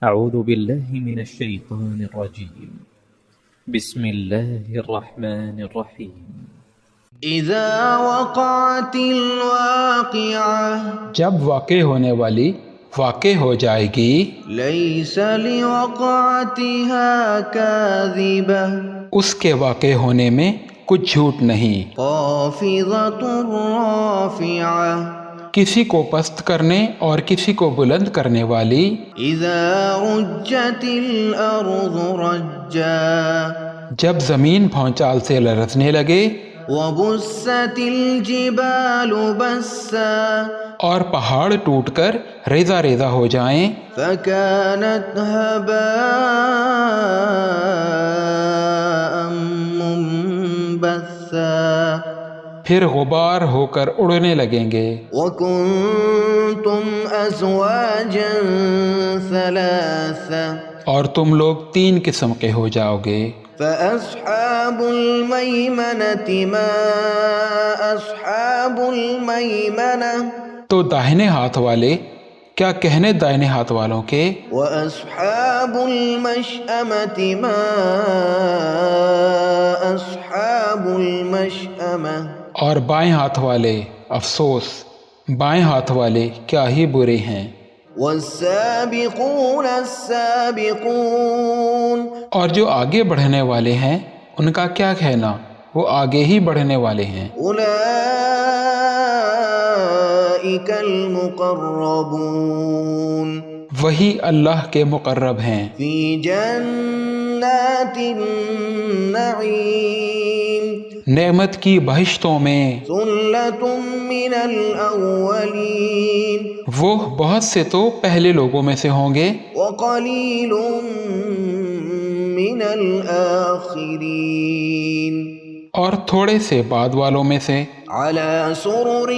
أعوذ بالله من الشيطان الرجيم. بسم الله الرحمن الرحيم. اذا وقعت الواقعة، جب واقع ہونے والی واقع ہو جائے گی، ليس لوقعتها كاذبة، اس کے واقع ہونے میں کچھ جھوٹ نہیں، خافضة رافعة، کسی کو پست کرنے اور کسی کو بلند کرنے والی، اذا رجت الارض رجا، جب زمین بھونچال سے لرزنے لگے، وبست الجبال بسا، اور پہاڑ ٹوٹ کر ریزہ ریزہ ہو جائیں، فكانت هباء منبثا، پھر غبار ہو کر اڑنے لگیں گے، وكنتم ازواجا ثلاثا، اور تم لوگ 3 قسم کے ہو جاؤ گے۔ فأصحاب الميمنة ما أصحاب الميمنة، تو داہنے ہاتھ والے کیا کہنے دائنے ہاتھ والوں کے، وأصحاب المشأمة ما أصحاب المشأمة، اور بائیں ہاتھ والے افسوس، بائیں ہاتھ والے کیا ہی برے ہیں۔ والسابقون السابقون، اور جو آگے بڑھنے والے ہیں ان کا کیا کہنا، وہ آگے ہی بڑھنے والے ہیں۔ أولئك المقربون، وہی اللہ کے مقرب ہیں، في جنات النعيم، نعمت کی بہشتوں میں، ثلة من الأولين، وہ بہت سے تو پہلے لوگوں میں سے ہوں گے، وقليل من الآخرين، اور تھوڑے سے بعد والوں میں سے۔ على سرر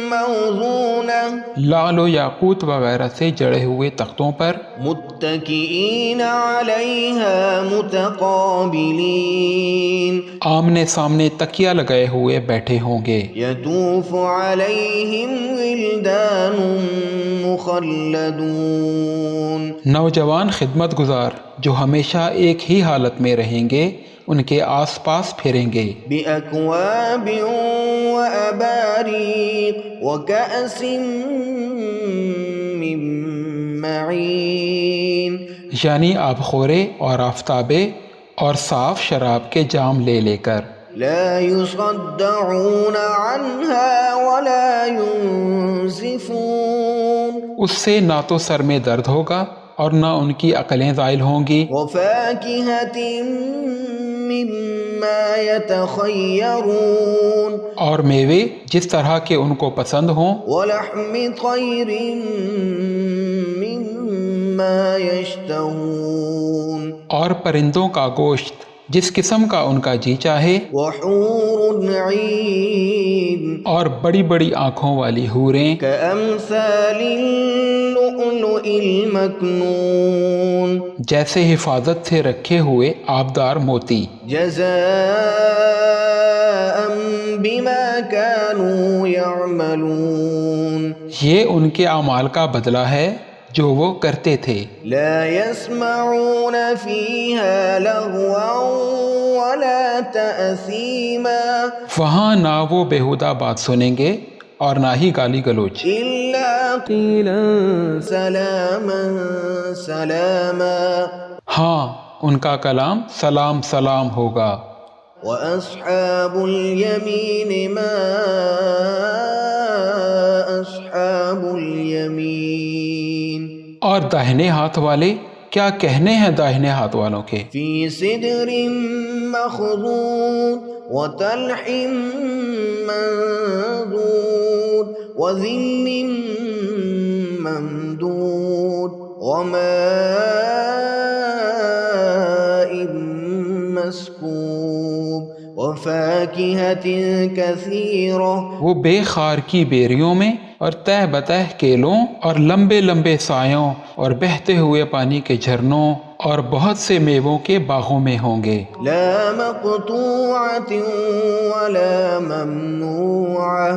موضونة، لعل و یاقوت وغیرہ سے جڑے ہوئے تختوں پر، متكئين عليها متقابلين، آمنے سامنے تکیہ لگائے ہوئے بیٹھے ہوں گے۔ يطوف عليهم ولدان مخلدون، نوجوان خدمت گزار جو ہمیشہ ایک ہی حالت میں رہیں گے ان کے آس پاس پھریں گے، بأكواب وأباريق وكأس من معين، یعنی آب خورے اور آفتابے اور صاف شراب کے جام لے لے کر، لا يصدعون عنها ولا ينزفون، اس سے نہ تو سر میں درد ہوگا اور نہ ان کی عقلیں زائل ہوں گی، وفاكهة مما يتخيرون، اور میوے جس طرح کے ان کو پسند ہوں، ولحم طير مما يشتهون، اور پرندوں کا گوشت جس قسم کا ان کا جی چاہے، وحور عين، اور بڑی بڑی آنکھوں والی حوریں كأمثال اللؤلؤ المكنون، جیسے حفاظت سے رکھے ہوئے آبدار موتی، جزاء بما كانوا يعملون، یہ ان کے اعمال کا بدلہ ہے جو وہ کرتے تھے۔ لا يسمعون فيها لغوا ولا تأثيما، وہاں نہ وہ بیہودہ بات سنیں گے اور نہ ہی گالی گلوچ، إلا قيلا سلاما سلاما، ہاں ان کا کلام سلام سلام ہوگا۔ وأصحاب اليمين ما أصحاب اليمين، اور داہنے ہاتھ والے کیا کہنے ہیں داہنے ہاتھ والوں کے، في سدر مخضود وطلح منضود وظل ممدود وماء مسكوب وفاكهة كثيرة، وہ بے خار کی بیریوں میں اور تہ بتہ کیلوں اور لمبے لمبے سایوں اور بہتے ہوئے پانی کے جھرنوں اور بہت سے میووں کے باغوں میں ہوں گے، لا مقطوعة ولا ممنوعة،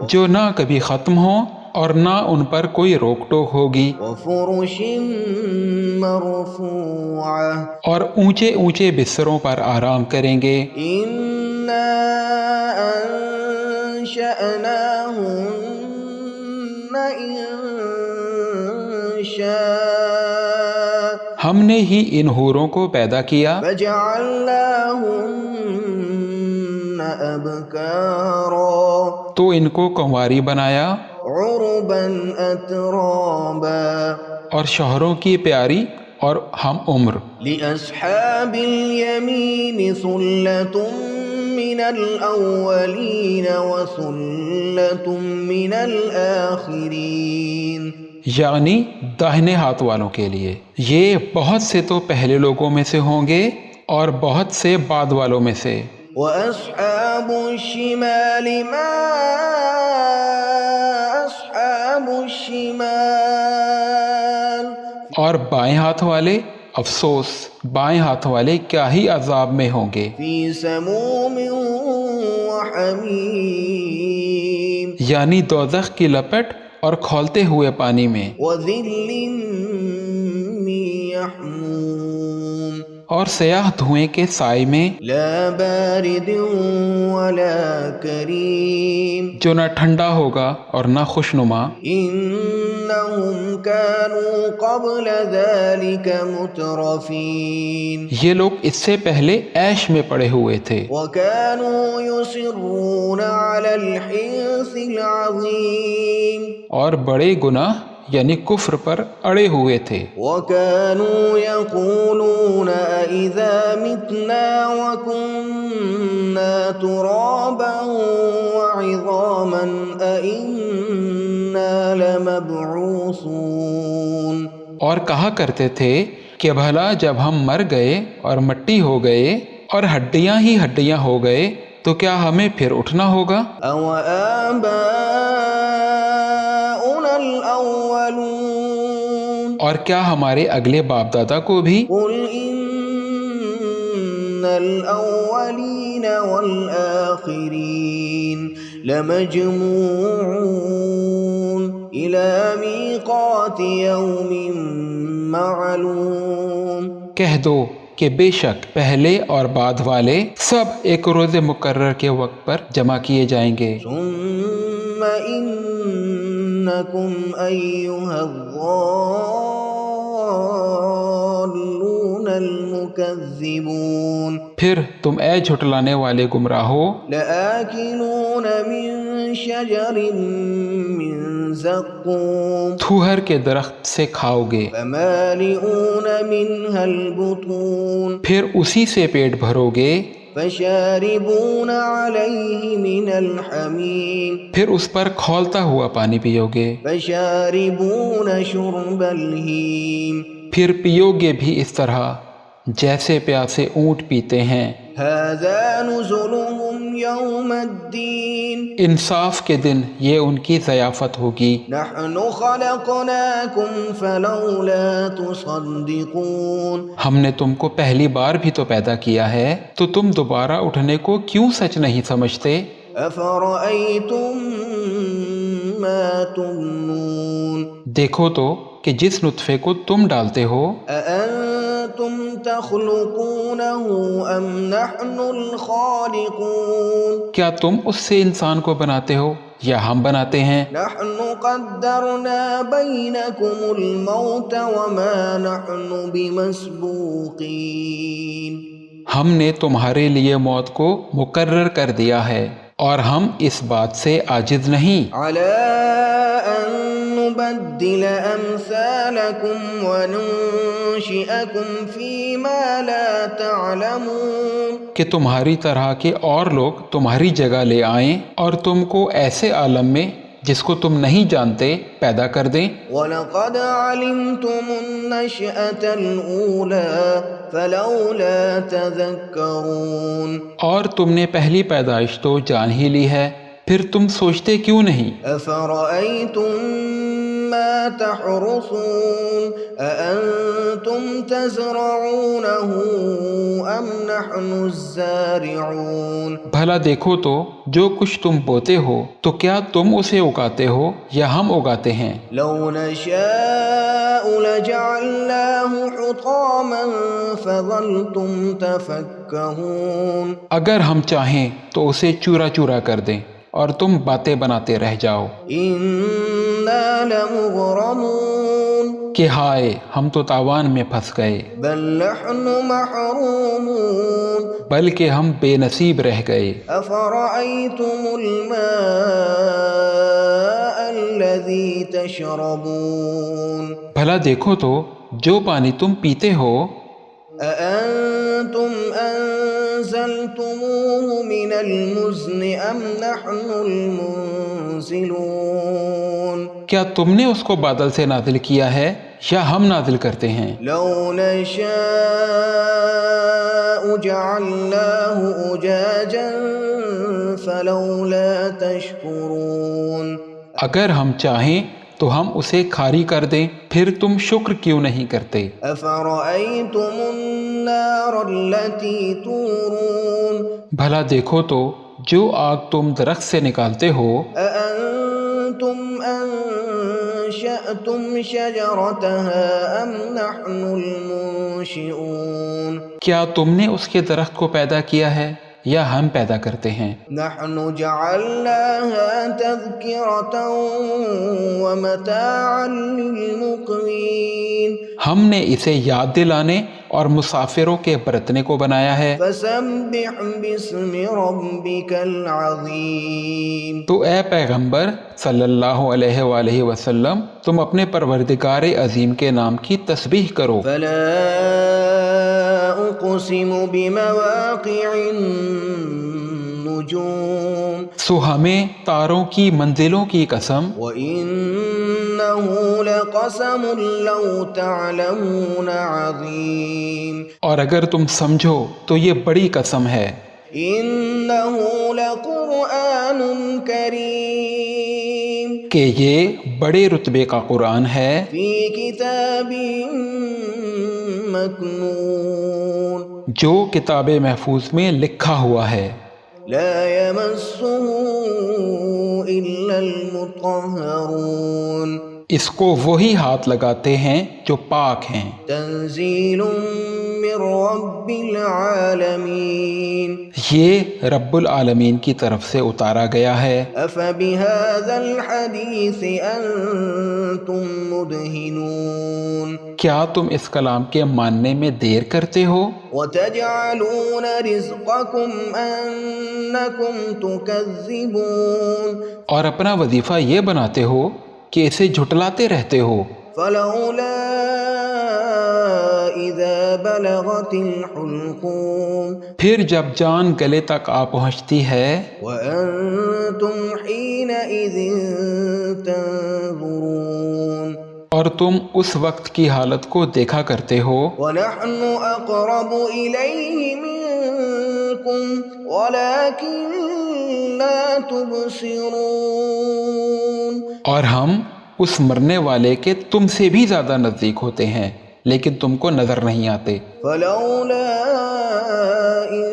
جو نہ کبھی ختم ہوں اور نہ ان پر کوئی روک ٹوک ہوگی، وفرش مرفوعة اور اونچے اونچے بستروں پر آرام کریں گے. إنا أنشأناهن إنشاء ہم نے ہی ان حوروں کو پیدا کیا فجعلناهن أبكارا تو ان کو کنواری بنایا عربا أترابا اور شوہروں کی پیاری اور ہم عمر. لأصحاب اليمين ثلة من الأولين وثلة من الآخرين. یعنی داہنے ہاتھ والوں کے لیے یہ بہت سے تو پہلے لوگوں میں سے ہوں گے اور بہت سے بعد والوں میں سے. وأصحاب الشمال ما أصحاب الشمال. اور بائیں ہاتھ والے افسوس بائیں ہاتھ والے کیا ہی عذاب میں ہوں گے. في سموم وحميم. یعنی دوزخ کی لپٹ اور کھولتے ہوئے پانی میں وظل من يحموم. اور سیاہ دھوئیں کے سائے میں لا بارد ولا کریم. جو نہ ٹھنڈا ہوگا اور نہ خوشنما. انہم كانوا قبل ذلك مترفین. یہ لوگ اس سے پہلے عیش میں پڑے ہوئے تھے وكانوا يصرون على الحنث العظیم. اور بڑے گناہ یعنی کفر پر اڑے ہوئے تھے. وكانوا يقولون أإذا متنا وكنا ترابا وعظاما أإنا لمبعوثون. اور کہا کرتے تھے کہ بھلا جب ہم مر گئے اور مٹی ہو گئے اور ہڈیاں ہی ہڈیاں ہو گئے تو کیا ہمیں پھر اٹھنا ہوگا؟ أو آباؤنا الأولون. اور کیا ہمارے اگلے باپ دادا کو بھی؟ قل إن الأولين والآخرين لمجموعون إلى ميقات يوم معلوم. کہہ دو کہ بے شک پہلے اور بعد والے سب ایک روز مقرر کے وقت پر جمع کیے جائیں گے. ثم إنكم أيها الضالون المكذبون. پھر تم اے جھٹلانے والے گمراہو لآكلون من شجر من زقوم. تھوہر کے درخت سے کھاؤ گے فمالئون منها البطون. پھر اسی سے پیٹ بھرو گے فشاربون عليه من الحميم. پھر اس پر کھولتا ہوا پانی پیو گے فشاربون شرب الهيم. پھر پیو گے بھی اس طرح جیسے پیاسے اونٹ پیتے ہیں. هذا نزلهم يوم الدين. انصاف کے دن یہ ان کی ضیافت ہوگی. نحن خلقناكم فلولا تصدقون. ہم نے تم کو پہلی بار بھی تو پیدا کیا ہے تو تم دوبارہ اٹھنے کو کیوں سچ نہیں سمجھتے؟ أفرأيتم ما تمنون. دیکھو تو کہ جس نطفے کو تم ڈالتے ہو أأنتم تخلقونه أم نحن الخالقون. کیا تم اس سے انسان کو بناتے ہو یا ہم بناتے ہیں؟ نحن قدرنا بينكم الموت وما نحن بمسبوقين. ہم نے تمہارے لیے موت کو مقرر کر دیا ہے اور ہم اس بات سے عاجز نہیں على أن نبدل أمثالكم وننشئكم فيما لا تعلمون. کہ تمہاری طرح کے اور لوگ تمہاری جگہ لے آئیں اور تم کو ایسے عالم میں جس کو تم نہیں جانتے پیدا کر دیں. وَلَقَدْ عَلِمْتُمُ النَّشْأَةَ الْأُولَى فَلَوْلَا تَذَكَّرُونَ. اور تم نے پہلی پیدائش تو جان ہی لی ہے پھر تم سوچتے کیوں نہیں؟ أَفَرَأَيْتُم مَّا تَحْرُثُونَ أَأَنتُمْ تَزْرَعُونَهُ أَمْ نَحْنُ الزَّارِعُونَ. بھلا دیکھو تو جو کچھ تم بوتے ہو تو کیا تم اسے اگاتے ہو یا ہم اگاتے ہیں؟ لَوْ نَشَاءُ لَجَعَلْنَاهُ حطاما فظلتم تفكهون اگر ہم چاہیں تو اسے چورا چورا کر دیں اور تم باتیں بناتے رہ جاؤ إنا لمغرمون کہ ہائے ہم تو تاوان میں پھنس گئے، بل نحن محرومون بلکہ ہم بے نصیب رہ گئے۔ أفرأيتم الماء الذي تشربون بھلا دیکھو تو جو پانی تم پیتے ہو، أأنتم أنزلتموه من المزن أم نحن المنزلون کیا تم نے اس کو بادل سے نازل کیا ہے یا ہم نازل کرتے ہیں؟ لو نشاء جعلناه أجاجا فلولا تشكرون اگر ہم چاہیں تو ہم اسے کھاری کر دیں، پھر تم شکر کیوں نہیں کرتے؟ أفرأيتم النار التي تورون بھلا دیکھو تو جو آگ تم درخت سے نکالتے ہو، أأنتم أنشأتم شجرتها أم نحن المنشئون کیا تم نے اس کے درخت کو پیدا کیا ہے یا ہم پیدا کرتے ہیں؟ نحن جعلناها تذكرة ومتاعا للمقوين ہم نے اسے یاد دلانے اور مسافروں کے برتنے کو بنایا ہے۔ فسبح باسم ربك العظيم تو اے پیغمبر صلی اللہ علیہ وآلہ وسلم، تم اپنے پروردگار عظیم کے نام کی تسبیح کرو۔ فلا أقسم بمواقع النجوم سو ہمیں تاروں کی منزلوں کی قسم، وإنه لقسم لو تعلمون عظيم اور اگر تم سمجھو تو یہ بڑی قسم ہے۔ إنه لقرآن كريم کہ یہ بڑے رتبے کا قرآن ہے، في كتاب مكنون جو کتاب محفوظ میں لکھا ہوا ہے، لا يمسه إلا المطهرون اس کو وہی ہاتھ لگاتے ہیں جو پاک ہیں۔ تنزيل من رب العالمين یہ رب العالمین کی طرف سے اتارا گیا ہے۔ أفبهذا الحديث أنتم مدهنون کیا تم اس کلام کے ماننے میں دیر کرتے ہو؟ وتجعلون رزقكم أنكم تكذبون اور اپنا وظیفہ یہ بناتے ہو کہ اسے جھٹلاتے رہتے ہو۔ فلولا إذا بلغت الحلقوم پھر جب جان گلے تک آ پہنچتی ہے، وأنتم حينئذ تنظرون اور تم اس وقت کی حالت کو دیکھا کرتے ہو، ونحن أقرب إليه منكم ولكن لا تبصرون اور ہم اس مرنے والے کے تم سے بھی زیادہ نزدیک ہوتے ہیں لیکن تم کو نظر نہیں آتے۔ فلولا إن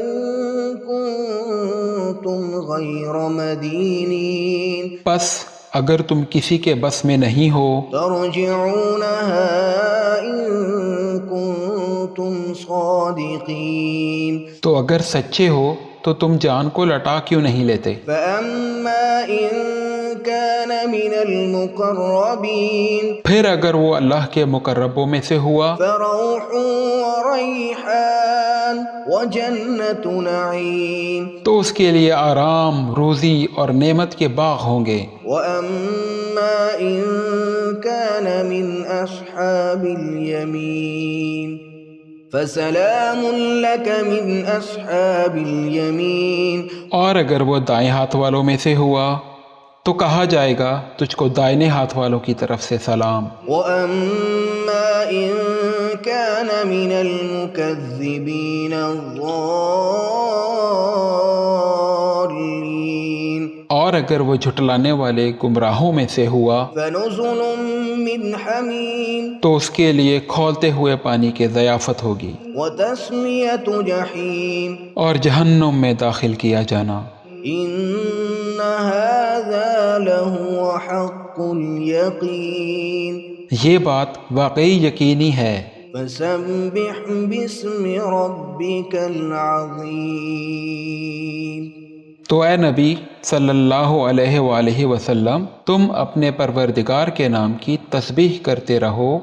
كنتم غير مدينين پس اگر تم کسی کے بس میں نہیں ہو ترجعونها إن كنتم صادقين تو اگر سچے ہو تو تم جان کو لٹا کیوں نہیں لیتے؟ فأما إن كان من المقربين پھر اگر وہ اللہ کے مقربوں میں سے ہوا فروح وريحان وجنة نعيم تو اس کے لیے آرام، روزی اور نعمت کے باغ ہوں گے۔ وأما إن كان من أصحاب اليمين فسلام لك من أصحاب اليمين اور اگر وہ دائیں ہاتھ والوں میں سے ہوا تو کہا جائے گا تجھ کو دائنے ہاتھ والوں کی طرف سے سلام۔ وأما إن كان من المكذبين الضالين اور اگر وہ جھٹلانے والے گمراہوں میں سے ہوا فنزل من حميم تو اس کے لیے کھولتے ہوئے پانی کی ضیافت ہوگی وتسلية جحيم اور جہنم میں داخل کیا جانا۔ إن هذا لهو حق اليقين یہ بات واقعی یقینی ہے۔ فسبح باسم ربك العظیم۔ تو اے نبی صلی اللہ علیہ وآلہ وسلم، تم اپنے پروردگار کے نام کی تسبیح کرتے رہو